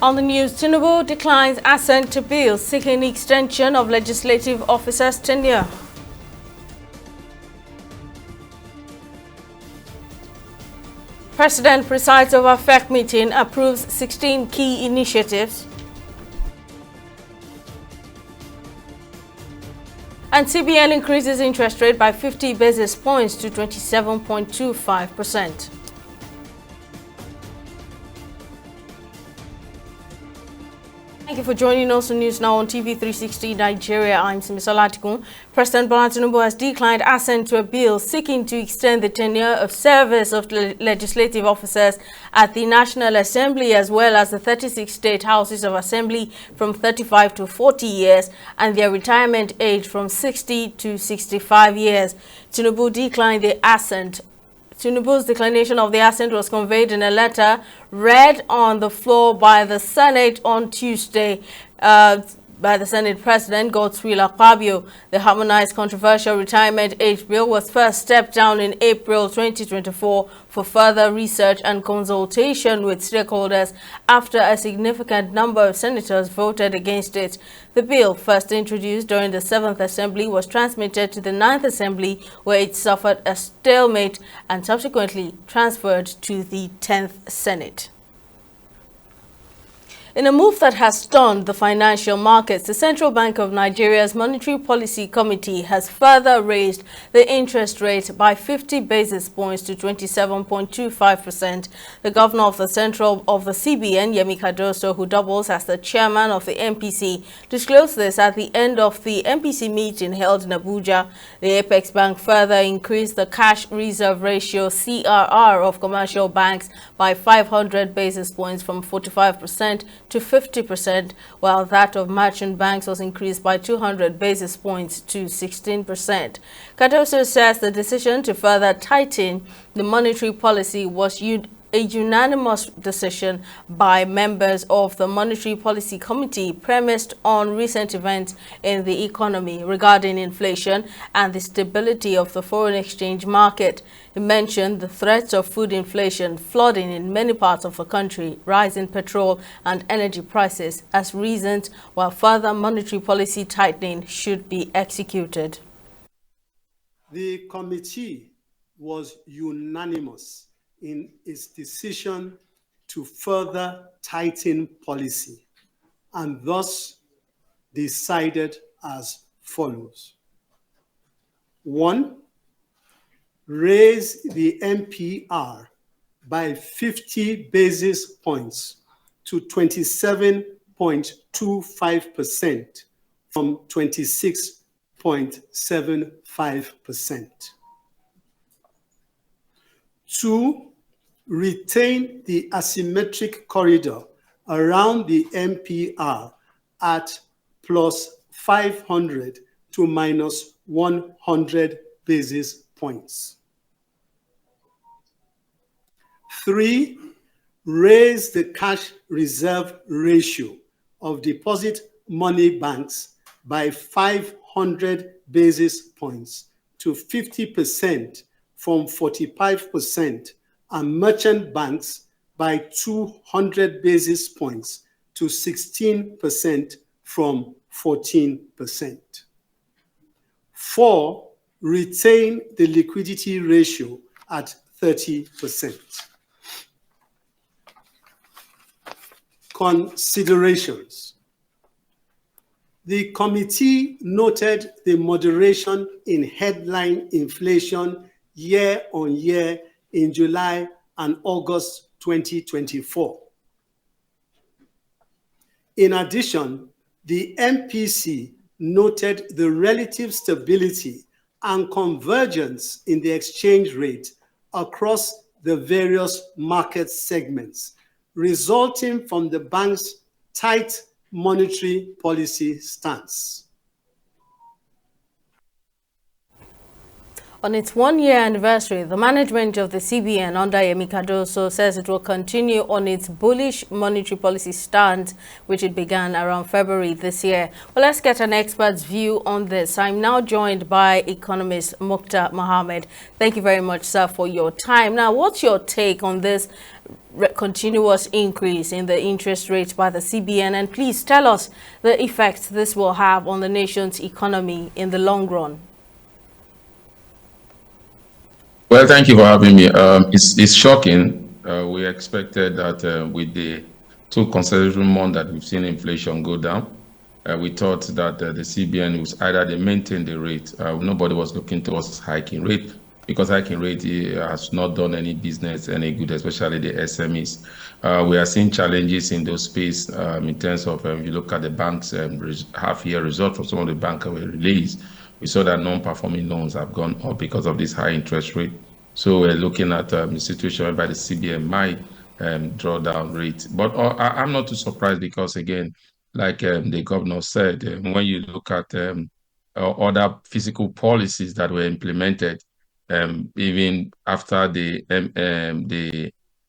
On the news, Tinubu declines assent to bill seeking extension of legislative officers' tenure. President presides over FEC meeting, approves 16 key initiatives. And CBN increases interest rate by 50 basis points to 27.25%. Thank you for joining us on News Now on TV 360 Nigeria. I'm Simisola Atikun. President Bola Tinubu has declined assent to a bill seeking to extend the tenure of service of legislative officers at the National Assembly as well as the 36 state houses of assembly from 35 to 40 years and their retirement age from 60 to 65 years. Tinubu declined the assent. Tinubu's declination of the assent was conveyed in a letter read on the floor by the Senate on Tuesday by the Senate President Godswill Akpabio. The harmonized controversial retirement age bill was first stepped down in April 2024 for further research and consultation with stakeholders after a significant number of senators voted against it. The bill, first introduced during the 7th Assembly, was transmitted to the 9th Assembly, where it suffered a stalemate and subsequently transferred to the 10th Senate. In a move that has stunned the financial markets, the Central Bank of Nigeria's Monetary Policy Committee has further raised the interest rate by 50 basis points to 27.25%. The governor of the CBN, Yemi Cardoso, who doubles as the chairman of the MPC, disclosed this at the end of the MPC meeting held in Abuja. The Apex Bank further increased the cash reserve ratio (CRR) of commercial banks by 500 basis points from 45% to 50%, while that of merchant banks was increased by 200 basis points to 16%. Cardoso says the decision to further tighten the monetary policy was a unanimous decision by members of the Monetary Policy Committee premised on recent events in the economy regarding inflation and the stability of the foreign exchange market. He mentioned the threats of food inflation, flooding in many parts of the country, rising petrol and energy prices as reasons why further monetary policy tightening should be executed. The committee was unanimous in its decision to further tighten policy and thus decided as follows. 1. Raise the MPR by 50 basis points to 27.25% from 26.75%. 2. Retain the asymmetric corridor around the MPR at plus 500 to minus 100 basis points. 3. Raise the cash reserve ratio of deposit money banks by 500 basis points to 50% from 45%, and merchant banks by 200 basis points to 16% from 14%. 4. Retain the liquidity ratio at 30%. Considerations. The committee noted the moderation in headline inflation year on year in July and August 2024. In addition, the MPC noted the relative stability and convergence in the exchange rate across the various market segments, resulting from the bank's tight monetary policy stance. On its one-year anniversary, the management of the CBN under Yemi Cardoso says it will continue on its bullish monetary policy stance, which it began around February this year. Well, let's get an expert's view on this. I'm now joined by economist Mukhtar Mohammed. Thank you very much, sir, for your time. Now, what's your take on this continuous increase in the interest rate by the CBN? And please tell us the effects this will have on the nation's economy in the long run. Well, thank you for having me. It's shocking. We expected that with the two consecutive months that we've seen inflation go down, we thought that the CBN was either they maintain the rate. Nobody was looking towards hiking rate because hiking rate has not done any business any good, especially the SMEs. We are seeing challenges in those space in terms of if you look at the banks half-year result from some of the banks we released, we saw that non-performing loans have gone up because of this high interest rate. So we're looking at a situation whereby the CBN might draw down rate. But I'm not too surprised because, again, like the governor said, when you look at other physical policies that were implemented, even after the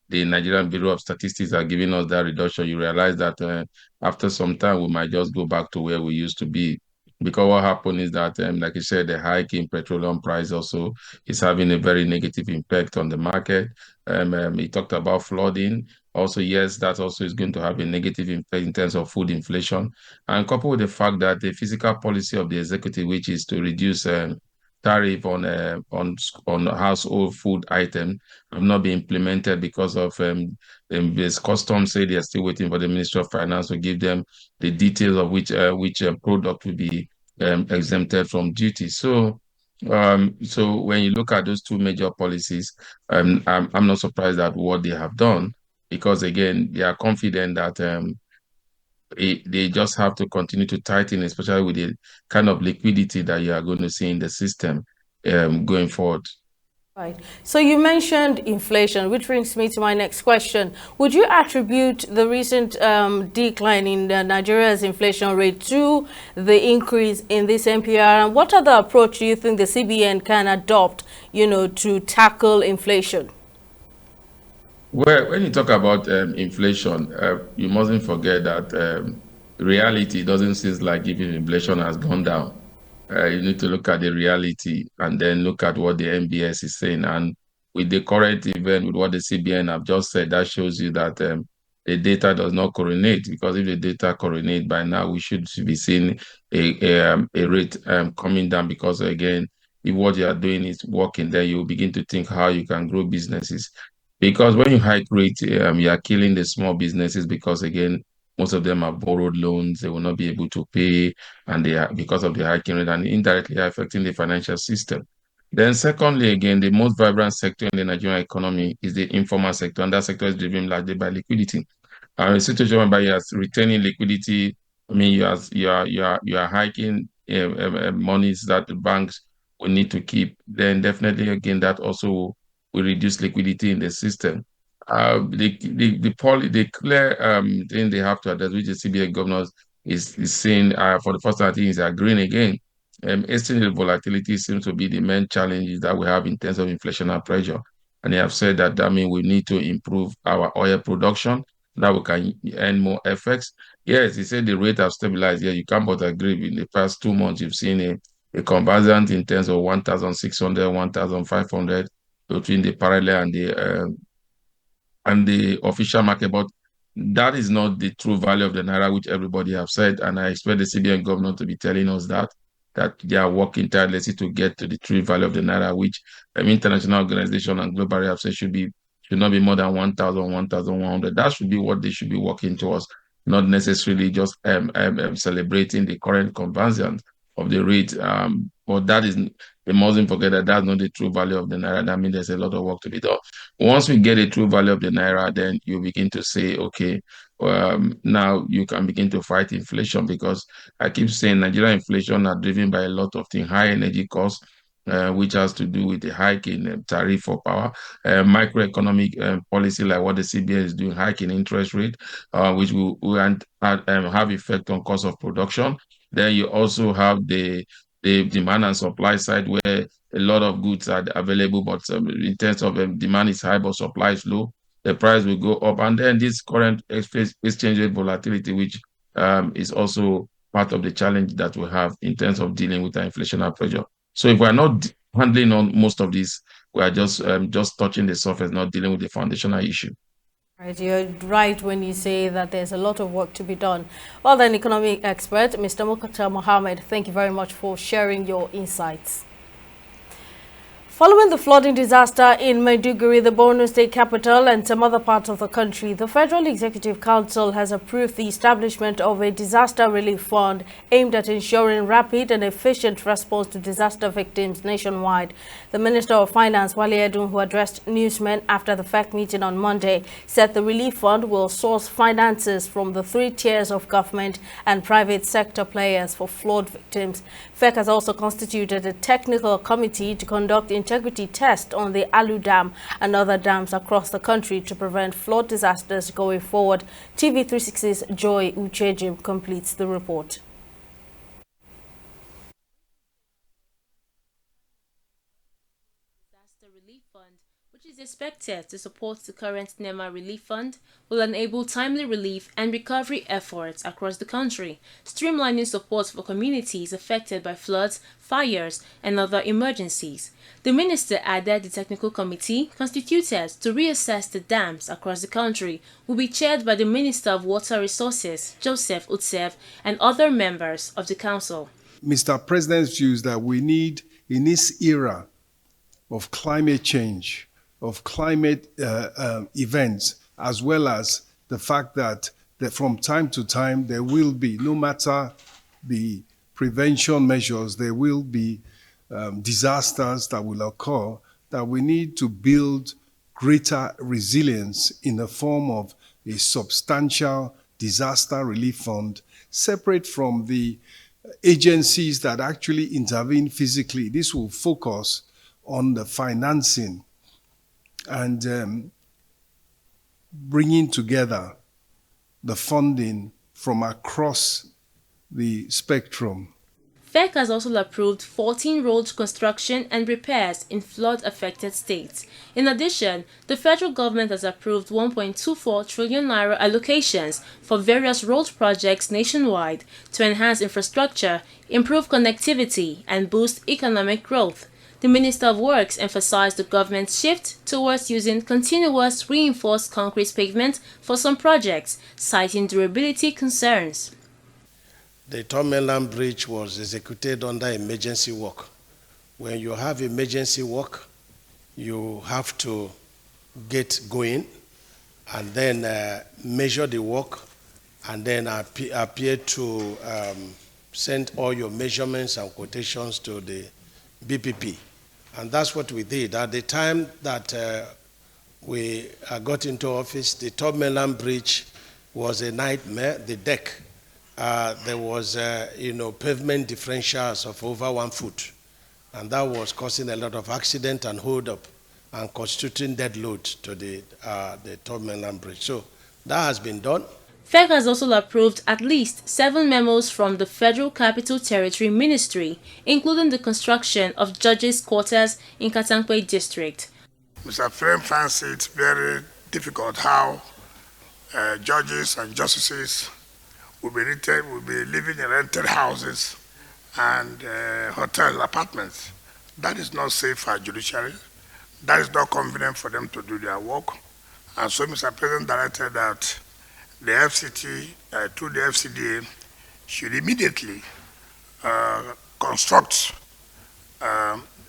Nigerian Bureau of Statistics are giving us that reduction, you realize that after some time we might just go back to where we used to be. Because what happened is that, like you said, the hike in petroleum price also is having a very negative impact on the market. He talked about flooding. Also, yes, that also is going to have a negative impact in terms of food inflation. And coupled with the fact that the fiscal policy of the executive, which is to reduce tariff on household food items, have not been implemented because of this customs say they are still waiting for the Ministry of Finance to give them the details of which product will be exempted from duty. So when you look at those two major policies, I'm not surprised at what they have done because again they are confident that they just have to continue to tighten, especially with the kind of liquidity that you are going to see in the system going forward. Right. So you mentioned inflation, which brings me to my next question. Would you attribute the recent decline in Nigeria's inflation rate to the increase in this NPR? And what other approach do you think the CBN can adopt, to tackle inflation? Well, when you talk about inflation, you mustn't forget that reality doesn't seem like even inflation has gone down. You need to look at the reality and then look at what the MBS is saying. And with the current event, with what the CBN have just said, that shows you that the data does not correlate. Because if the data correlate by now, we should be seeing a rate coming down. Because again, if what you are doing is working, then you will begin to think how you can grow businesses. Because when you hike rate, you are killing the small businesses because again, most of them have borrowed loans, they will not be able to pay, and they are because of the hiking rate and indirectly affecting the financial system. Then, secondly, again, the most vibrant sector in the Nigerian economy is the informal sector, and that sector is driven largely by liquidity. A situation whereby you are retaining liquidity, I mean, you are hiking monies that the banks will need to keep. Then, definitely, again, that also will reduce liquidity in the system. The clear thing they have to address, which the CBA governors is saying for the first time, I think is agreeing again. Exchange volatility seems to be the main challenges that we have in terms of inflationary pressure. And they have said that means we need to improve our oil production, that we can earn more FX. Yes, he said the rate have stabilized. Yeah, you can't but agree. In the past 2 months, you've seen a convergence in terms of 1,600, 1,500 between the parallel and the official market, but that is not the true value of the naira, which everybody have said. And I expect the CBN governor to be telling us that they are working tirelessly to get to the true value of the naira, which international organization and global have said should not be more than 1,000, 1,100. That should be what they should be working towards, not necessarily just celebrating the current conversion of the rate. But that is we mustn't forget that that's not the true value of the naira. That means there's a lot of work to be done. Once we get a true value of the naira, then you begin to say, okay, now you can begin to fight inflation because I keep saying Nigerian inflation are driven by a lot of things, high energy costs, which has to do with the hike in tariff for power, microeconomic policy like what the CBN is doing, hike in interest rate, which will have effect on cost of production. Then you also have the the demand and supply side where a lot of goods are available, but in terms of demand is high, but supply is low, the price will go up. And then this current exchange rate volatility, which is also part of the challenge that we have in terms of dealing with the inflationary pressure. So if we're not handling on most of this, we are just touching the surface, not dealing with the foundational issue. Right, you're right when you say that there's a lot of work to be done. Well then, economic expert, Mr. Mukhtar Mohammed, thank you very much for sharing your insights. Following the flooding disaster in Maiduguri, the Borno state capital, and some other parts of the country, the Federal Executive Council has approved the establishment of a disaster relief fund aimed at ensuring rapid and efficient response to disaster victims nationwide. The Minister of Finance, Wale Edun, who addressed newsmen after the FEC meeting on Monday, said the relief fund will source finances from the 3 tiers of government and private sector players for flood victims. FEC has also constituted a technical committee to conduct integrity tests on the Alu Dam and other dams across the country to prevent flood disasters going forward. TV360's Joy Uchejim completes the report. Disaster Relief Fund, which is expected to support the current NEMA Relief Fund, will enable timely relief and recovery efforts across the country, streamlining support for communities affected by floods, fires, and other emergencies. The minister added the technical committee, constituted to reassess the dams across the country, will be chaired by the Minister of Water Resources, Joseph Utsev, and other members of the council. Mr. President's views that we need, in this era of climate change, of climate events, as well as the fact that from time to time there will be, no matter the prevention measures, there will be disasters that will occur, that we need to build greater resilience in the form of a substantial disaster relief fund, separate from the agencies that actually intervene physically. This will focus on the financing and bringing together the funding from across the spectrum. FEC has also approved 14 road construction and repairs in flood-affected states. In addition, the federal government has approved 1.24 trillion naira allocations for various road projects nationwide to enhance infrastructure, improve connectivity, and boost economic growth. The Minister of Works emphasized the government's shift towards using continuous reinforced concrete pavement for some projects, citing durability concerns. The Third Mainland Bridge was executed under emergency work. When you have emergency work, you have to get going and then measure the work and then appear to send all your measurements and quotations to the BPP. And that's what we did. At the time that we got into office, the Third Mainland Bridge was a nightmare. The deck, there was, pavement differentials of over 1 foot. And that was causing a lot of accident and hold up and constituting dead load to the Third Mainland Bridge. So that has been done. FEC has also approved at least 7 memos from the Federal Capital Territory Ministry, including the construction of judges' quarters in Katankwe District. Mr. Frame finds it very difficult how judges and justices will be living in rented houses and hotel apartments. That is not safe for judiciary. That is not convenient for them to do their work. And so Mr. President directed that the FCT, through the FCDA, should immediately construct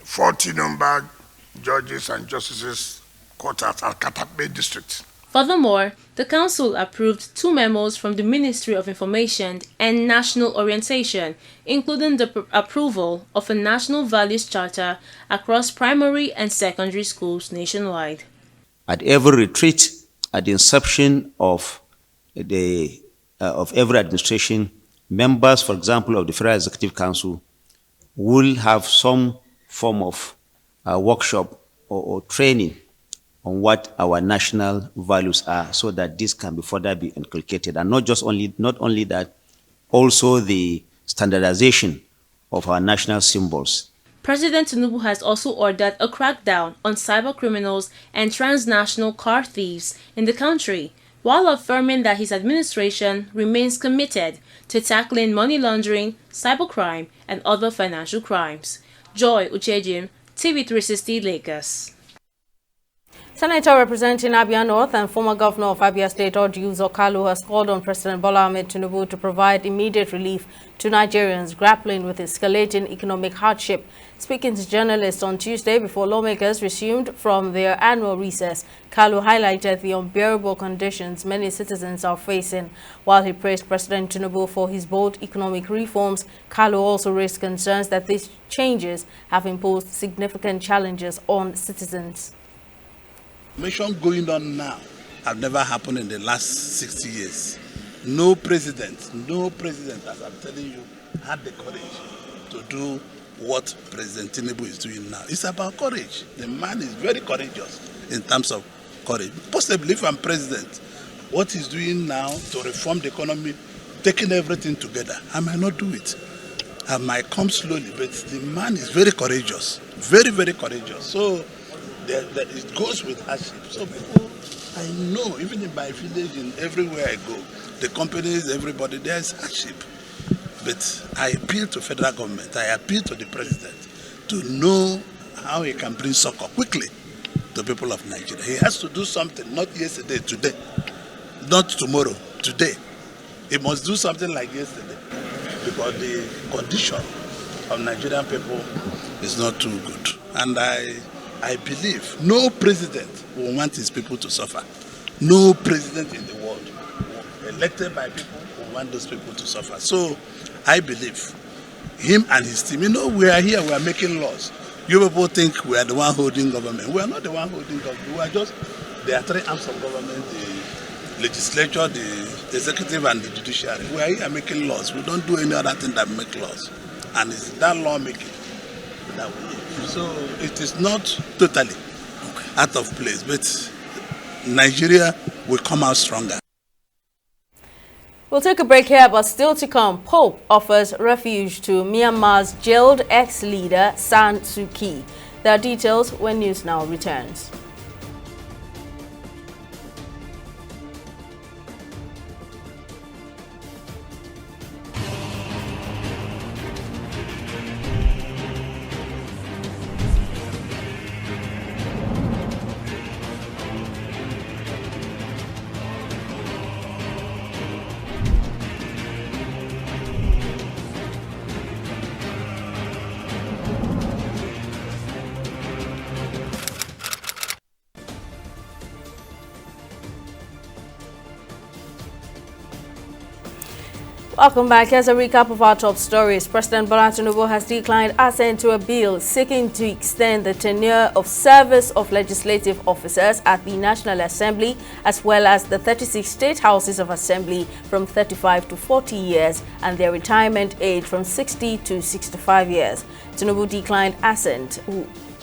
40 number judges and justices quarters at Katape District. Furthermore, the Council approved 2 memos from the Ministry of Information and National Orientation, including the approval of a National Values Charter across primary and secondary schools nationwide. At every retreat, at the inception of every administration, members, for example, of the Federal Executive Council will have some form of workshop or training on what our national values are, so that this can be further be inculcated. And not only that, also the standardization of our national symbols. President Tinubu has also ordered a crackdown on cyber criminals and transnational car thieves in the country, while affirming that his administration remains committed to tackling money laundering, cybercrime, and other financial crimes. Joy Uchejim, TV360 Lagos. Senator representing Abia North and former governor of Abia State, Orji Uzor Kalu, has called on President Bola Ahmed Tinubu to provide immediate relief to Nigerians grappling with escalating economic hardship. Speaking to journalists on Tuesday before lawmakers resumed from their annual recess, Kalu highlighted the unbearable conditions many citizens are facing. While he praised President Tinubu for his bold economic reforms, Kalu also raised concerns that these changes have imposed significant challenges on citizens. Going on now have never happened in the last 60 years. No president, as I'm telling you, had the courage to do what President Tinubu is doing now. It's about courage. The man is very courageous in terms of courage. Possibly if I'm president, what he's doing now to reform the economy, taking everything together, I might not do it. I might come slowly, but the man is very courageous, very, very courageous. So that it goes with hardship. So people, I know, even in my village and everywhere I go, the companies, everybody, there's hardship. But I appeal to federal government, I appeal to the president to know how he can bring succor quickly to people of Nigeria. He has to do something, not yesterday, today, not tomorrow, today. He must do something like yesterday, because the condition of Nigerian people is not too good. And I believe no president will want his people to suffer. No president in the world elected by people will want those people to suffer. So I believe him and his team, we are here, we are making laws. You people think we are the one holding government. We are not the one holding government. We are just, there are three arms of government, the legislature, the executive, and the judiciary. We are here making laws. We don't do any other thing than make laws. And it's that lawmaking that we need. So it is not totally out of place, but Nigeria will come out stronger. We'll take a break here, but still to come, Pope offers refuge to Myanmar's jailed ex-leader San Suu Kyi. There are details when News Now returns. Welcome back. Here's a recap of our top stories. President Bola Tinubu has declined assent to a bill seeking to extend the tenure of service of legislative officers at the National Assembly as well as the 36 state houses of assembly from 35 to 40 years and their retirement age from 60 to 65 years. Tinubu declined assent.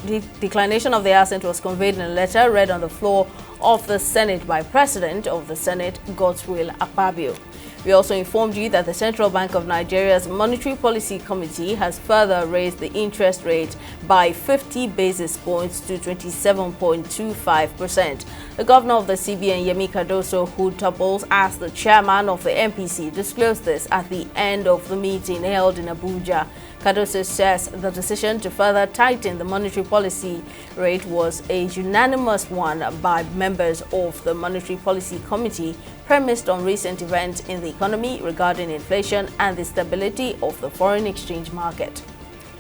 The declination of the assent was conveyed in a letter read on the floor of the Senate by President of the Senate, Godswill Akpabio. We also informed you that the Central Bank of Nigeria's Monetary Policy Committee has further raised the interest rate by 50 basis points to 27.25%. The governor of the CBN, Yemi Cardoso, who doubles as the chairman of the MPC, disclosed this at the end of the meeting held in Abuja. Cardoso says the decision to further tighten the monetary policy rate was a unanimous one by members of the Monetary Policy Committee, premised on recent events in the economy regarding inflation and the stability of the foreign exchange market.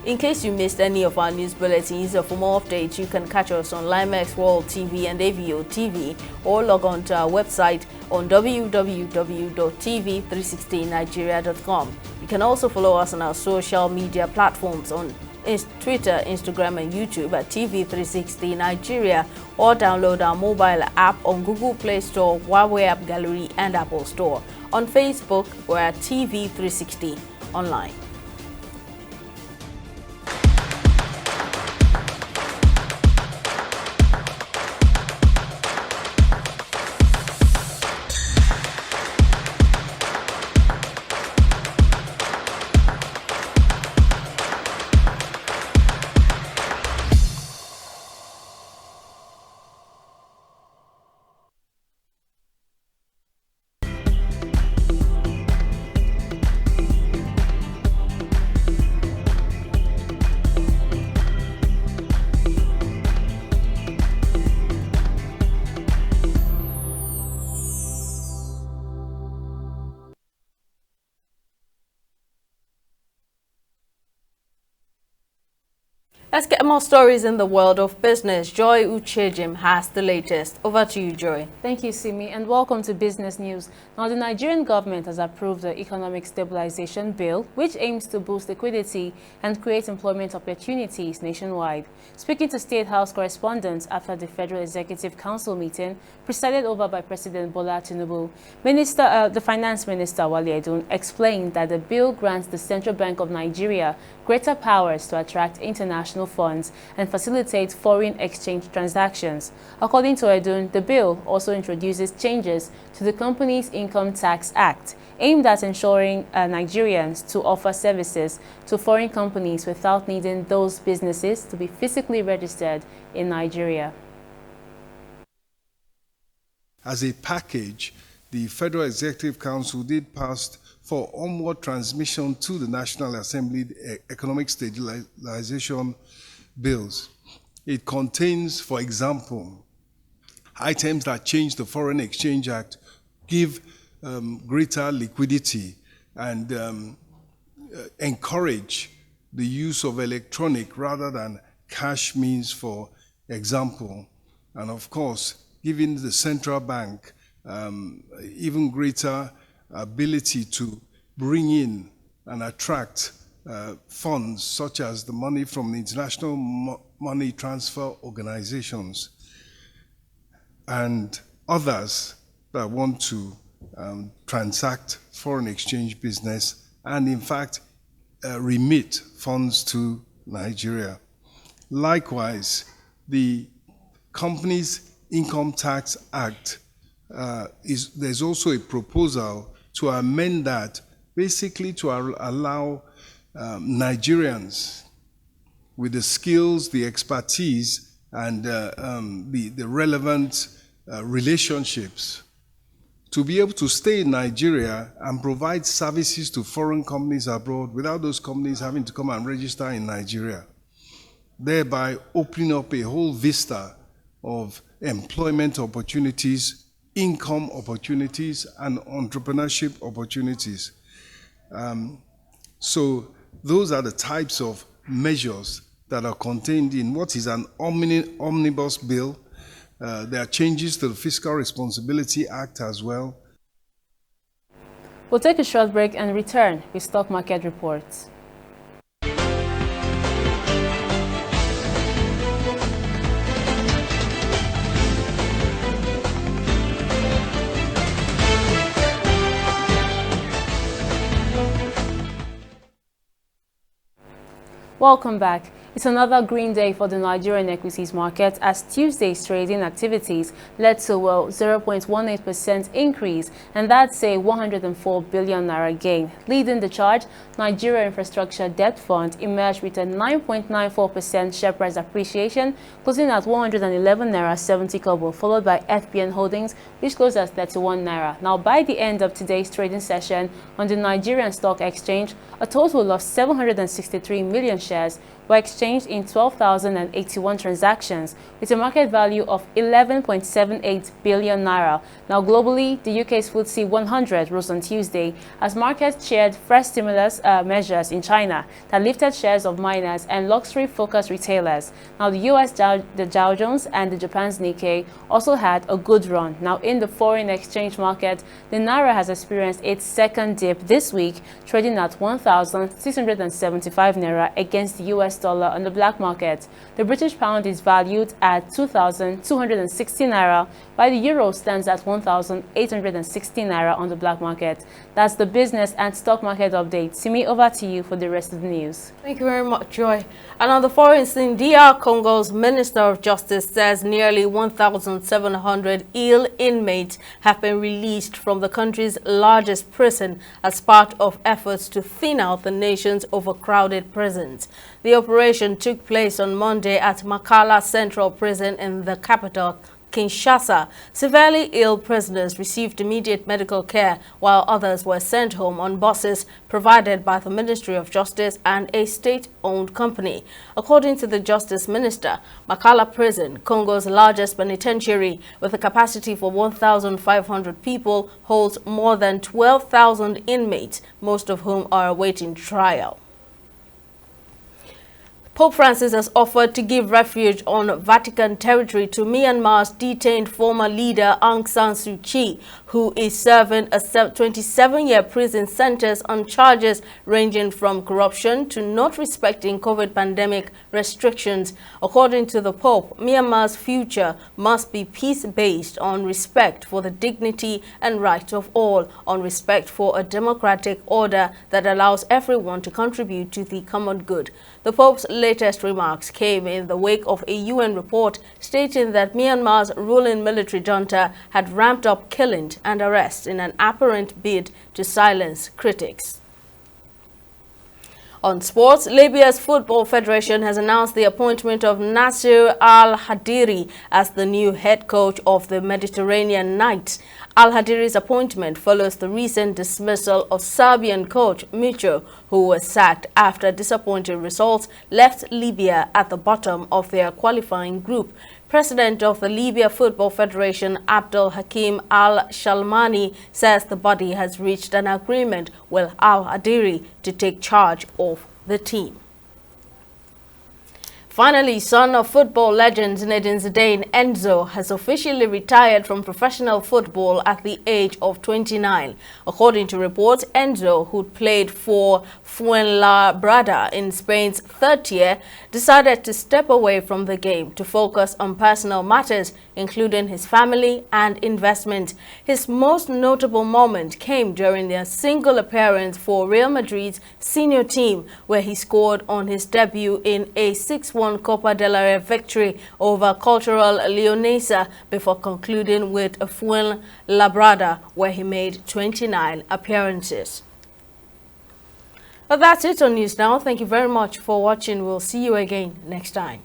In case you missed any of our news bulletins, or for more updates, you can catch us on Limex World TV and AVO TV, or log on to our website on www.tv360nigeria.com. You can also follow us on our social media platforms on Twitter, Instagram, and YouTube at TV360 Nigeria, or download our mobile app on Google Play Store, Huawei App Gallery, and Apple Store. On Facebook, we're at TV360 Online. Let's get more stories in the world of business. Joy Uchejim has the latest. Over to you, Joy. Thank you, Simi, and welcome to Business News. Now, the Nigerian government has approved the Economic Stabilization Bill, which aims to boost liquidity and create employment opportunities nationwide. Speaking to State House correspondents after the Federal Executive Council meeting, presided over by President Bola Tinubu, the Finance Minister Wale Edun explained that the bill grants the Central Bank of Nigeria greater powers to attract international funds and facilitate foreign exchange transactions. According to Edun, the bill also introduces changes to the Companies Income Tax Act, aimed at ensuring Nigerians to offer services to foreign companies without needing those businesses to be physically registered in Nigeria. As a package, the Federal Executive Council did pass for onward transmission to the National Assembly Economic Stabilization Bills. It contains, for example, items that change the Foreign Exchange Act, give greater liquidity, and encourage the use of electronic rather than cash means, for example. And of course, giving the central bank even greater ability to bring in and attract funds such as the money from the international money transfer organizations and others that want to transact foreign exchange business and in fact remit funds to Nigeria. Likewise, the Companies Income Tax Act, there's also a proposal to amend that, basically to allow Nigerians with the skills, the expertise, and the relevant relationships to be able to stay in Nigeria and provide services to foreign companies abroad without those companies having to come and register in Nigeria, thereby opening up a whole vista of employment opportunities, income opportunities, and entrepreneurship opportunities. So those are the types of measures that are contained in what is an omnibus bill. There are changes to the Fiscal Responsibility Act as well. We'll take a short break and return with stock market reports. Welcome back. It's another green day for the Nigerian equities market as Tuesday's trading activities led to a 0.18% increase, and that's a 104 billion naira gain. Leading the charge, Nigeria Infrastructure Debt Fund emerged with a 9.94% share price appreciation, closing at 111 naira 70 kobo, followed by FBN Holdings, which closed at 31 naira. Now, by the end of today's trading session on the Nigerian Stock Exchange, a total of 763 million shares were exchanged in 12,081 transactions with a market value of 11.78 billion naira. Now, globally, the UK's FTSE 100 rose on Tuesday as markets shared fresh stimulus measures in China that lifted shares of miners and luxury-focused retailers. Now, the US the Dow Jones and the Japan's Nikkei also had a good run. Now, in the foreign exchange market, the naira has experienced its second dip this week, trading at 1,675 naira against the US dollar on the black market. The British pound is valued at 2,260 naira, while the euro stands at 1,860 naira on the black market. That's the business and stock market update. Simi, over to you for the rest of the news. Thank you very much, Joy. And on the foreign scene, DR Congo's Minister of Justice says nearly 1,700 ill inmates have been released from the country's largest prison as part of efforts to thin out the nation's overcrowded prisons. The operation took place on Monday at Makala Central Prison in the capital, Kinshasa. Severely ill prisoners received immediate medical care, while others were sent home on buses provided by the Ministry of Justice and a state-owned company. According to the Justice Minister, Makala Prison, Congo's largest penitentiary with a capacity for 1,500 people, holds more than 12,000 inmates, most of whom are awaiting trial. Pope Francis has offered to give refuge on Vatican territory to Myanmar's detained former leader Aung San Suu Kyi, who is serving a 27-year prison sentence on charges ranging from corruption to not respecting COVID pandemic restrictions. According to the Pope, Myanmar's future must be peace-based on respect for the dignity and rights of all, on respect for a democratic order that allows everyone to contribute to the common good. The Pope's latest remarks came in the wake of a UN report stating that Myanmar's ruling military junta had ramped up killings and arrests in an apparent bid to silence critics. On sports, Libya's Football Federation has announced the appointment of Nasser Al-Hadiri as the new head coach of the Mediterranean Knights. Al-Hadiri's appointment follows the recent dismissal of Serbian coach Micho, who was sacked after disappointing results left Libya at the bottom of their qualifying group. President of the Libya Football Federation, Abdul Hakim Al-Shalmani, says the body has reached an agreement with Al-Hadiri to take charge of the team. Finally, son of football legend Zinedine Zidane, Enzo has officially retired from professional football at the age of 29. According to reports, Enzo, who played for Fuenlabrada in Spain's third tier, decided to step away from the game to focus on personal matters, including his family and investment. His most notable moment came during their single appearance for Real Madrid's senior team, where he scored on his debut in a 6-1 Copa del Rey victory over Cultural Leonesa before concluding with a Fuenlabrada, where he made 29 appearances. Well, that's it on News Now. Thank you very much for watching. We'll see you again next time.